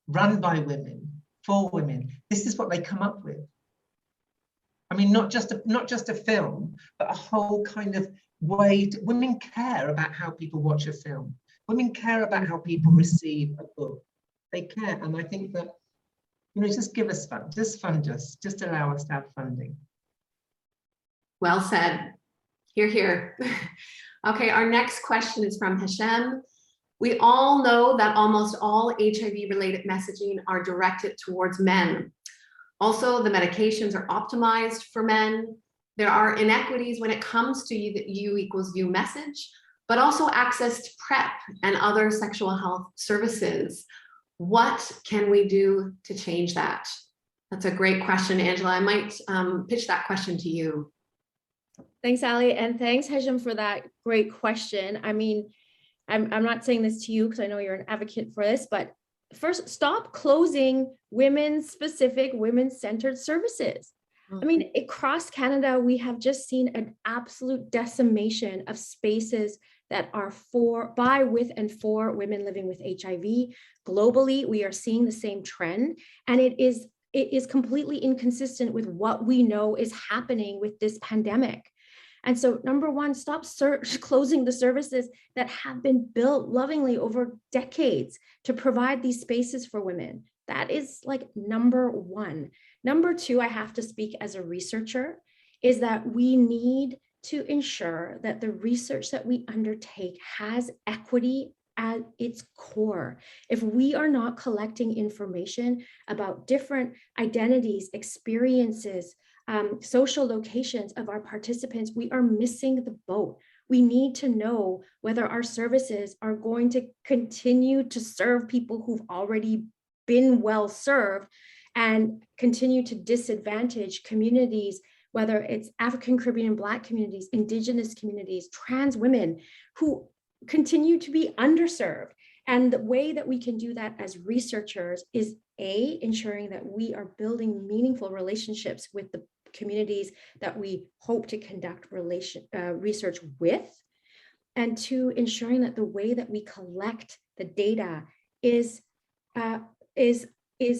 run by women, for women, this is what they come up with. I mean, not just a film, but a whole kind of way women care about how people watch a film. Women care about how people receive a book. They care, and I think that, you know, just give us fund, just fund us, just allow us to have funding. Well said. Hear, hear. Okay, our next question is from Hashem. We all know that almost all HIV-related messaging are directed towards men. Also, the medications are optimized for men. There are inequities when it comes to U equals U message, but also access to PrEP and other sexual health services. What can we do to change that? That's a great question, Angela. I might pitch that question to you. Thanks, Ali, and thanks, Hashem, for that great question. I mean, I'm not saying this to you because I know you're an advocate for this, but first, stop closing women-specific, women-centered services. I mean, across Canada, we have just seen an absolute decimation of spaces that are by, with, and for women living with HIV. Globally, we are seeing the same trend, and it is completely inconsistent with what we know is happening with this pandemic. And so, number one, stop closing the services that have been built lovingly over decades to provide these spaces for women. That is like number one. Number two, I have to speak as a researcher, is that we need to ensure that the research that we undertake has equity at its core. If we are not collecting information about different identities, experiences, social locations of our participants, we are missing the boat. We need to know whether our services are going to continue to serve people who've already been well served and continue to disadvantage communities, whether it's African, Caribbean, Black communities, Indigenous communities, trans women who continue to be underserved. And the way that we can do that as researchers is A, ensuring that we are building meaningful relationships with the communities that we hope to conduct research with, and two, ensuring that the way that we collect the data is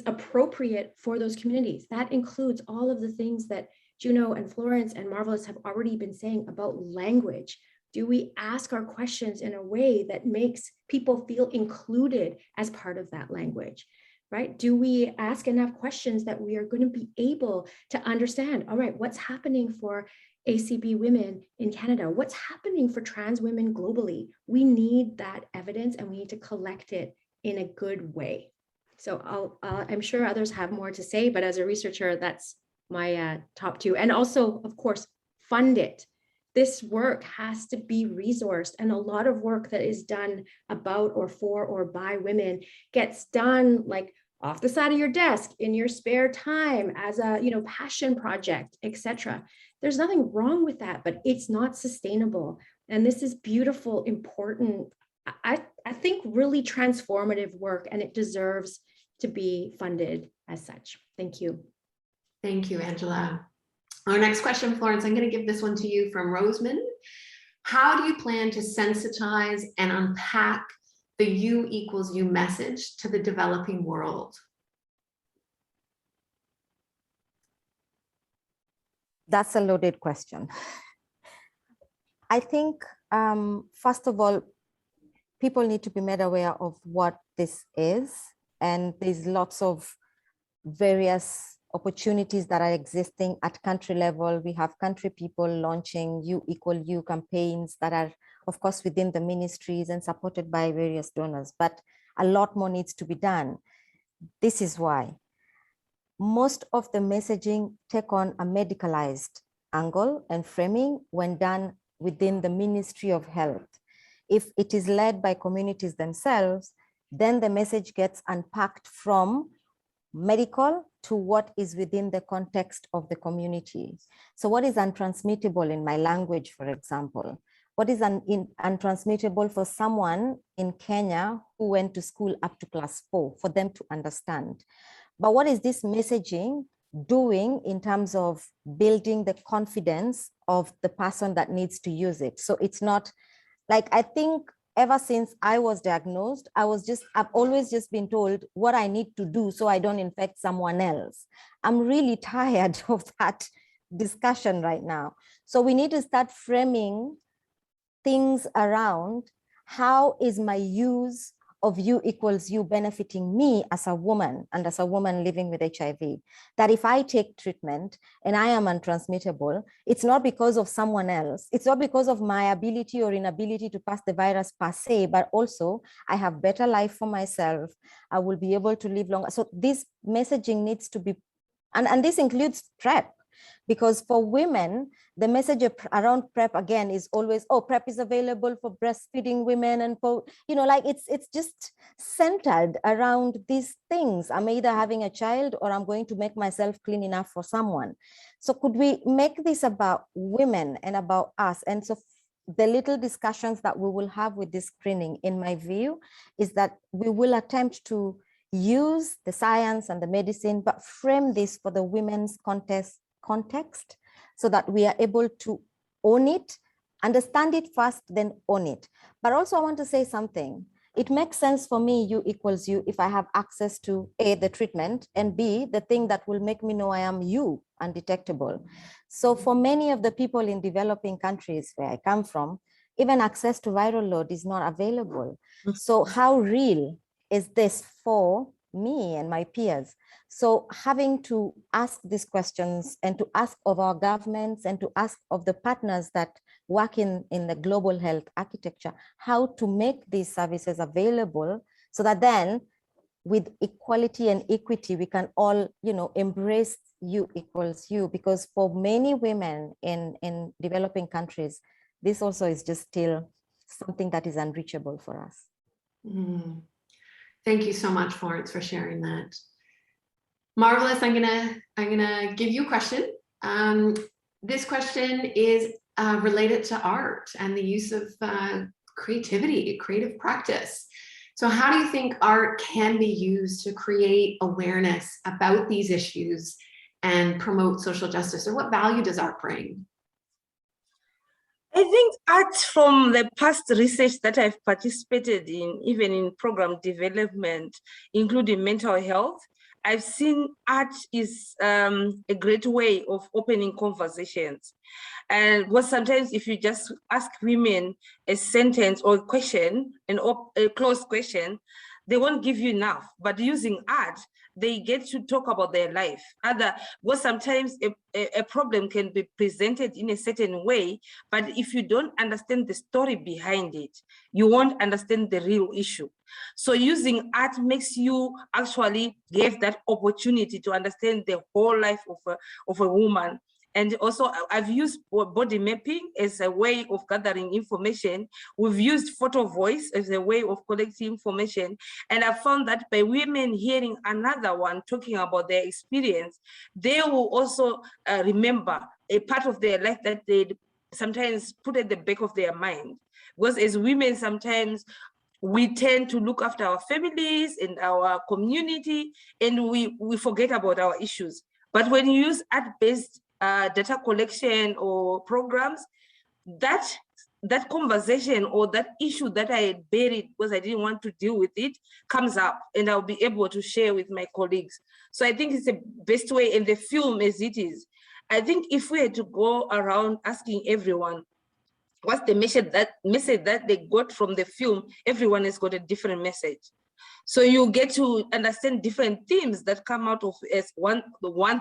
appropriate for those communities. That includes all of the things that Juno and Florence and Marvelous have already been saying about language. Do we ask our questions in a way that makes people feel included as part of that language? Right? Do we ask enough questions that we are going to be able to understand, all right, what's happening for ACB women in Canada? What's happening for trans women globally? We need that evidence and we need to collect it in a good way. So I'm sure others have more to say, but as a researcher, that's my top two. And also, of course, fund it. This work has to be resourced, and a lot of work that is done about or for or by women gets done like off the side of your desk in your spare time as a passion project, etc. There's nothing wrong with that, but it's not sustainable. And this is beautiful, important, I think really transformative work, and it deserves to be funded as such. Thank you. Thank you, Angela. Our next question, Florence, I'm going to give this one to you from Roseman. How do you plan to sensitize and unpack the U equals U message to the developing world? That's a loaded question. I think, first of all, people need to be made aware of what this is. And there's lots of various opportunities that are existing at country level. We have country people launching U equal U campaigns that are, of course, within the ministries and supported by various donors, but a lot more needs to be done. This is why most of the messaging take on a medicalized angle and framing when done within the Ministry of Health. If it is led by communities themselves, then the message gets unpacked from medical to what is within the context of the community. So what is untransmittable in my language, for example? What is untransmittable for someone in Kenya who went to school up to class 4 for them to understand? But what is this messaging doing in terms of building the confidence of the person that needs to use it? So it's not like, I think ever since I was diagnosed, I've always just been told what I need to do so I don't infect someone else. I'm really tired of that discussion right now. So we need to start framing things around how is my use of U equals U benefiting me as a woman and as a woman living with HIV, that if I take treatment and I am untransmittable, it's not because of someone else. It's not because of my ability or inability to pass the virus per se, but also I have better life for myself. I will be able to live longer. So this messaging needs to be, and this includes PrEP, because for women, the message around PrEP again is always, oh, PrEP is available for breastfeeding women and for, like it's just centered around these things. I'm either having a child or I'm going to make myself clean enough for someone. So could we make this about women and about us? And so the little discussions that we will have with this screening, in my view, is that we will attempt to use the science and the medicine, but frame this for the women's context so that we are able to own it, understand it first, then own it. But also I want to say something. It makes sense for me, U equals U, if I have access to A, the treatment, and B, the thing that will make me know I am U, undetectable. So for many of the people in developing countries where I come from, even access to viral load is not available. So how real is this for me and my peers? So having to ask these questions and to ask of our governments and to ask of the partners that work in the global health architecture, how to make these services available so that then with equality and equity, we can all, embrace U equals U, because for many women in developing countries, this also is just still something that is unreachable for us. Thank you so much, Florence, for sharing that. Marvelous. I'm gonna give you a question. This question is related to art and the use of creativity, creative practice. So how do you think art can be used to create awareness about these issues and promote social justice? Or what value does art bring? I think art, from the past research that I've participated in, even in program development, including mental health, I've seen art is a great way of opening conversations. And what sometimes if you just ask women a sentence or a question, a closed question, they won't give you enough. But using art, they get to talk about their life. Because sometimes a problem can be presented in a certain way, but if you don't understand the story behind it, you won't understand the real issue. So using art makes you actually give that opportunity to understand the whole life of a woman. And also, I've used body mapping as a way of gathering information. We've used photo voice as a way of collecting information. And I found that by women hearing another one talking about their experience, they will also remember a part of their life that they sometimes put at the back of their mind. Because as women, sometimes we tend to look after our families and our community, and we forget about our issues. But when you use art-based data collection or programs, that conversation or that issue that I had buried because I didn't want to deal with it comes up, and I'll be able to share with my colleagues. So I think it's the best way, in the film as it is. I think if we had to go around asking everyone what's the message that they got from the film, everyone has got a different message. So you get to understand different themes that come out of as one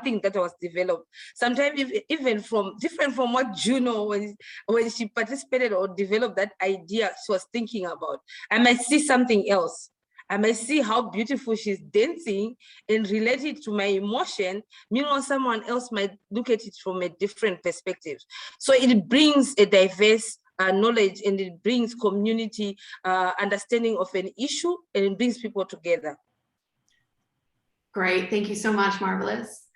thing that was developed. Sometimes even different from what Juno, when she participated or developed that idea she was thinking about. I might see something else. I might see how beautiful she's dancing and relate it to my emotion. Meanwhile, someone else might look at it from a different perspective. So it brings a diverse knowledge, and it brings community understanding of an issue, and it brings people together. Great, thank you so much, Marvelous.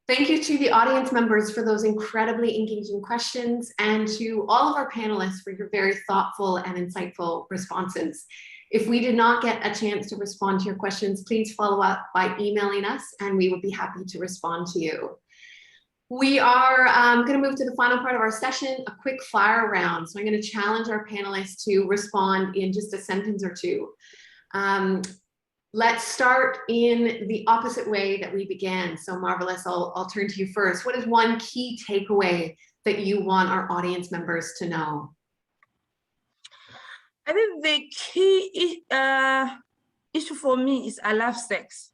Thank you to the audience members for those incredibly engaging questions, and to all of our panelists for your very thoughtful and insightful responses. If we did not get a chance to respond to your questions, please follow up by emailing us, and we would be happy to respond to you. We are going to move to the final part of our session, a quick fire round. So I'm going to challenge our panelists to respond in just a sentence or two. Let's start in the opposite way that we began. So Marvelous, I'll turn to you first. What is one key takeaway that you want our audience members to know? I think the key issue for me is I love sex.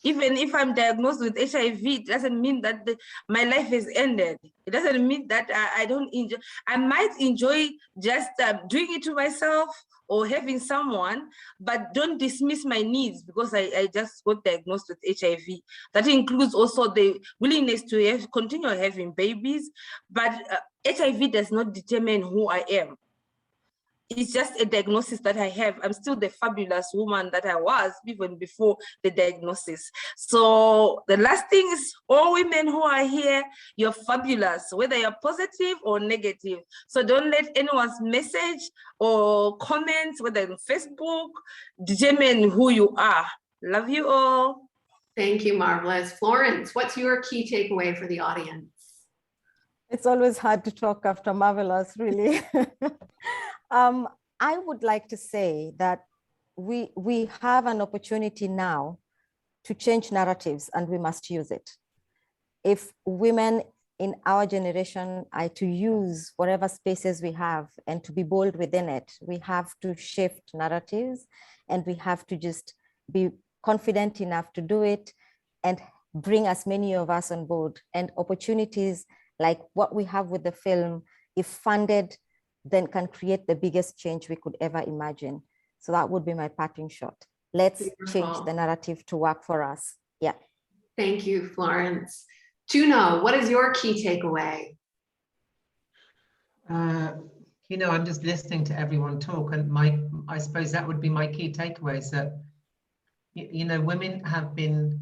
Even if I'm diagnosed with HIV, it doesn't mean that my life has ended. It doesn't mean that I don't enjoy. I might enjoy just doing it to myself or having someone, but don't dismiss my needs because I just got diagnosed with HIV. That includes also the willingness to continue having babies, but HIV does not determine who I am. It's just a diagnosis that I have. I'm still the fabulous woman that I was even before the diagnosis. So the last thing is, all women who are here, you're fabulous, whether you're positive or negative. So don't let anyone's message or comments, whether on Facebook, determine who you are. Love you all. Thank you, Marvelous. Florence, what's your key takeaway for the audience? It's always hard to talk after Marvelous, really. I would like to say that we have an opportunity now to change narratives, and we must use it. If women in our generation are to use whatever spaces we have and to be bold within it, we have to shift narratives, and we have to just be confident enough to do it and bring as many of us on board. And opportunities like what we have with the film, if funded, then can create the biggest change we could ever imagine. So that would be my parting shot. Let's change the narrative to work for us. Yeah. Thank you, Florence. Juno, what is your key takeaway? You know, I'm just listening to everyone talk, and I suppose that would be my key takeaway, is that, you know, women have been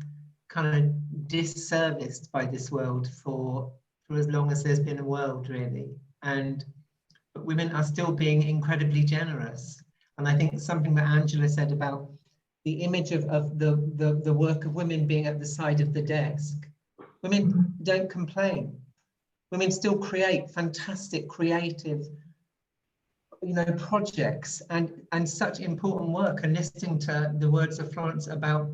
kind of disserviced by this world for as long as there's been a world, really. But women are still being incredibly generous. And I think something that Angela said about the image of the work of women being at the side of the desk. Women don't complain. Women still create fantastic, creative, you know, projects and such important work. And listening to the words of Florence about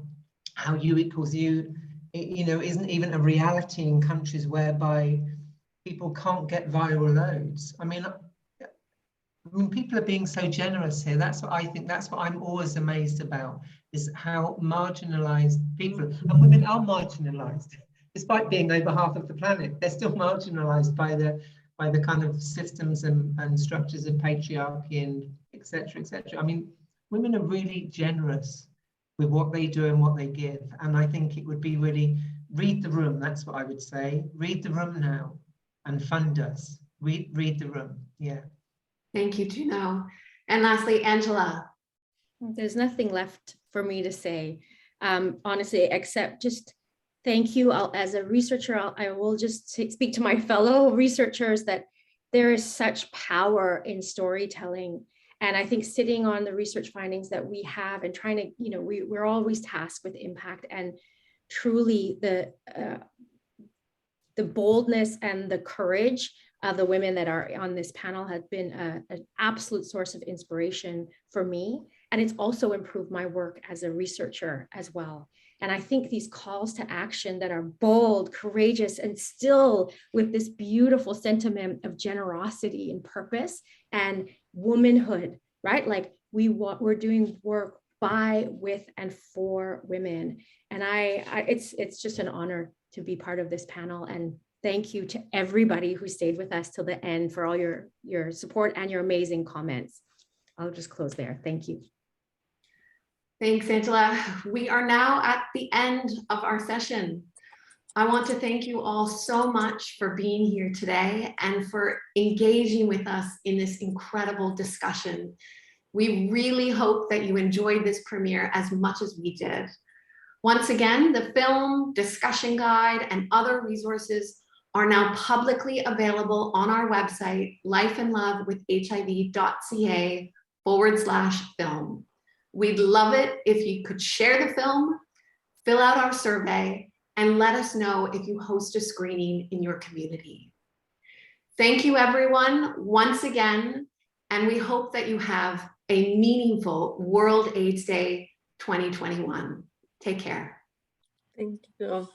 how U equals U, you know, isn't even a reality in countries whereby people can't get viral loads. I mean, I mean, people are being so generous here. That's what I think, that's what I'm always amazed about, is how marginalized people, and women are marginalized, despite being over half of the planet. They're still marginalized by the kind of systems and structures of patriarchy and et cetera, et cetera. I mean, women are really generous with what they do and what they give. And I think it would be really, read the room. That's what I would say. Read the room now and fund us. Read the room. Yeah. Thank you, Juno. And lastly, Angela. There's nothing left for me to say, honestly, except just thank you. As a researcher, I will just speak to my fellow researchers that there is such power in storytelling. And I think sitting on the research findings that we have and trying to, we're always tasked with impact, and truly the boldness and the courage of the women that are on this panel has been an absolute source of inspiration for me. And it's also improved my work as a researcher as well. And I think these calls to action that are bold, courageous, and still with this beautiful sentiment of generosity and purpose and womanhood, right? Like we're doing work by, with, and for women. And it's just an honor to be part of this panel. And thank you to everybody who stayed with us till the end for all your support and your amazing comments. I'll just close there. Thank you. Thanks, Angela. We are now at the end of our session. I want to thank you all so much for being here today and for engaging with us in this incredible discussion. We really hope that you enjoyed this premiere as much as we did. Once again, the film, discussion guide, and other resources are now publicly available on our website, lifeandlovewithhiv.ca/film. We'd love it if you could share the film, fill out our survey, and let us know if you host a screening in your community. Thank you, everyone, once again, and we hope that you have a meaningful World AIDS Day 2021. Take care. Thank you.